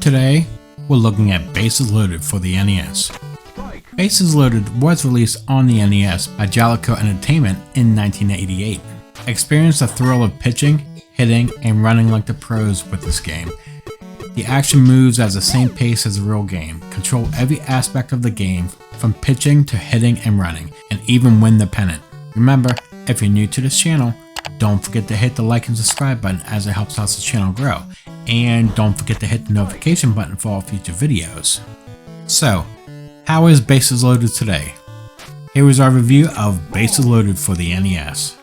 Today, we're looking at Bases Loaded for the NES. Bases Loaded was released on the NES by Jalico Entertainment in 1988. Experience the thrill of pitching, hitting, and running like the pros with this game. The action moves at the same pace as the real game. Control every aspect of the game, from pitching to hitting and running, and even win the pennant. Remember, if you're new to this channel, don't forget to hit the like and subscribe button as it helps out the channel grow. And don't forget to hit the notification button for all future videos. So, how is Bases Loaded today? Here is our review of Bases Loaded for the NES.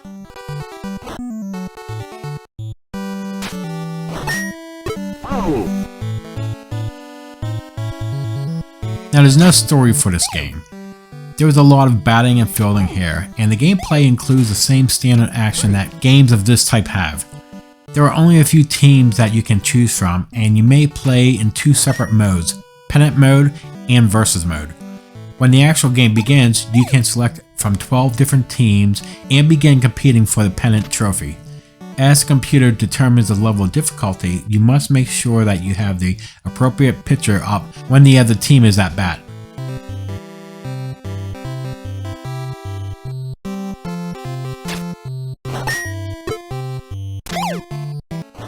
Now, there's no story for this game. There is a lot of batting and fielding here, and the gameplay includes the same standard action that games of this type have. There are only a few teams that you can choose from, and you may play in two separate modes, pennant mode and versus mode. When the actual game begins, you can select from 12 different teams and begin competing for the pennant trophy. As the computer determines the level of difficulty, you must make sure that you have the appropriate pitcher up when the other team is at bat.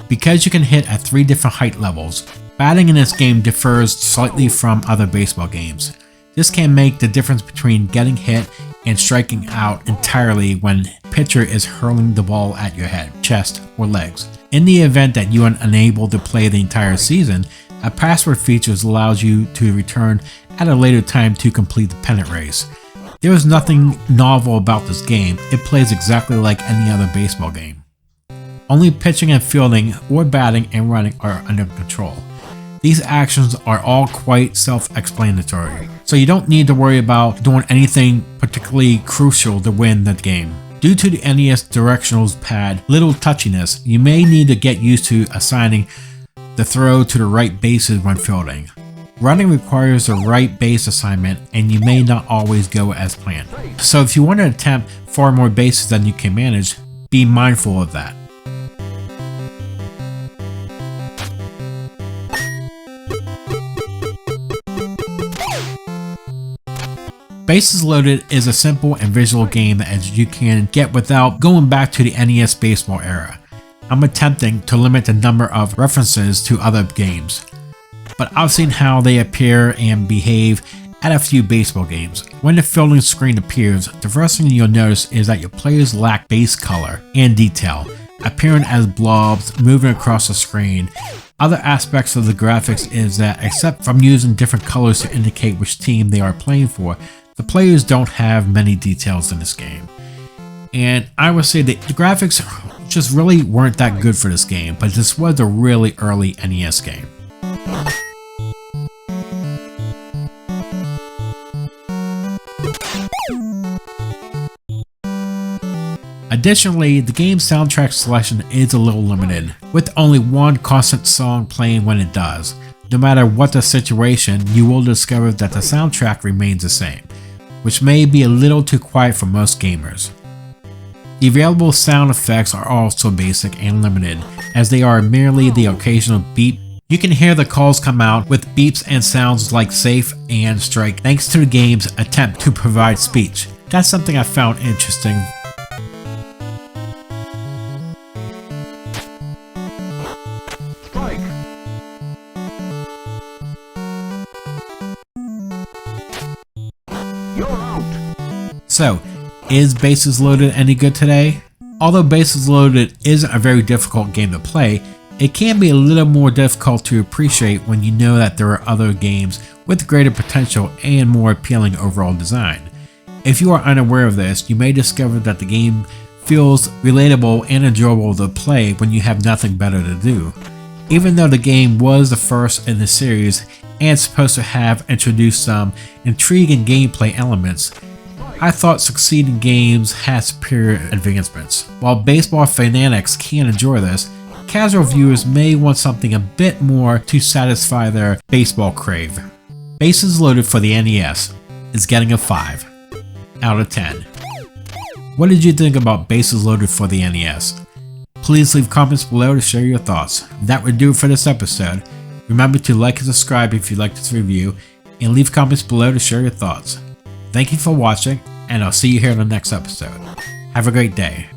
Because you can hit at 3 different height levels, batting in this game differs slightly from other baseball games. This can make the difference between getting hit and striking out entirely when the pitcher is hurling the ball at your head, chest, or legs. In the event that you are unable to play the entire season, a password feature allows you to return at a later time to complete the pennant race. There is nothing novel about this game. It plays exactly like any other baseball game. Only pitching and fielding or batting and running are under control. These actions are all quite self-explanatory, so you don't need to worry about doing anything particularly crucial to win the game. Due to the NES directional pad little touchiness, you may need to get used to assigning the throw to the right bases when fielding. Running requires the right base assignment, and you may not always go as planned. So if you want to attempt far more bases than you can manage, be mindful of that. Bases Loaded is a simple and visual game as you can get without going back to the NES baseball era. I'm attempting to limit the number of references to other games, but I've seen how they appear and behave at a few baseball games. When the fielding screen appears, the first thing you'll notice is that your players lack base color and detail, appearing as blobs moving across the screen. Other aspects of the graphics is that, except from using different colors to indicate which team they are playing for, the players don't have many details in this game. And I would say that the graphics just really weren't that good for this game, but this was a really early NES game. Additionally, the game's soundtrack selection is a little limited, with only one constant song playing when it does. No matter what the situation, you will discover that the soundtrack remains the same, which may be a little too quiet for most gamers. The available sound effects are also basic and limited, as they are merely the occasional beep. You can hear the calls come out with beeps and sounds like safe and strike thanks to the game's attempt to provide speech. That's something I found interesting. So, is Bases Loaded any good today? Although Bases Loaded isn't a very difficult game to play, it can be a little more difficult to appreciate when you know that there are other games with greater potential and more appealing overall design. If you are unaware of this, you may discover that the game feels relatable and enjoyable to play when you have nothing better to do. Even though the game was the first in the series and supposed to have introduced some intriguing gameplay elements, I thought succeeding games had superior advancements. While baseball fanatics can enjoy this, casual viewers may want something a bit more to satisfy their baseball crave. Bases Loaded for the NES is getting a 5 out of 10. What did you think about Bases Loaded for the NES? Please leave comments below to share your thoughts. That would do it for this episode. Remember to like and subscribe if you like this review, and leave comments below to share your thoughts. Thank you for watching, and I'll see you here in the next episode. Have a great day.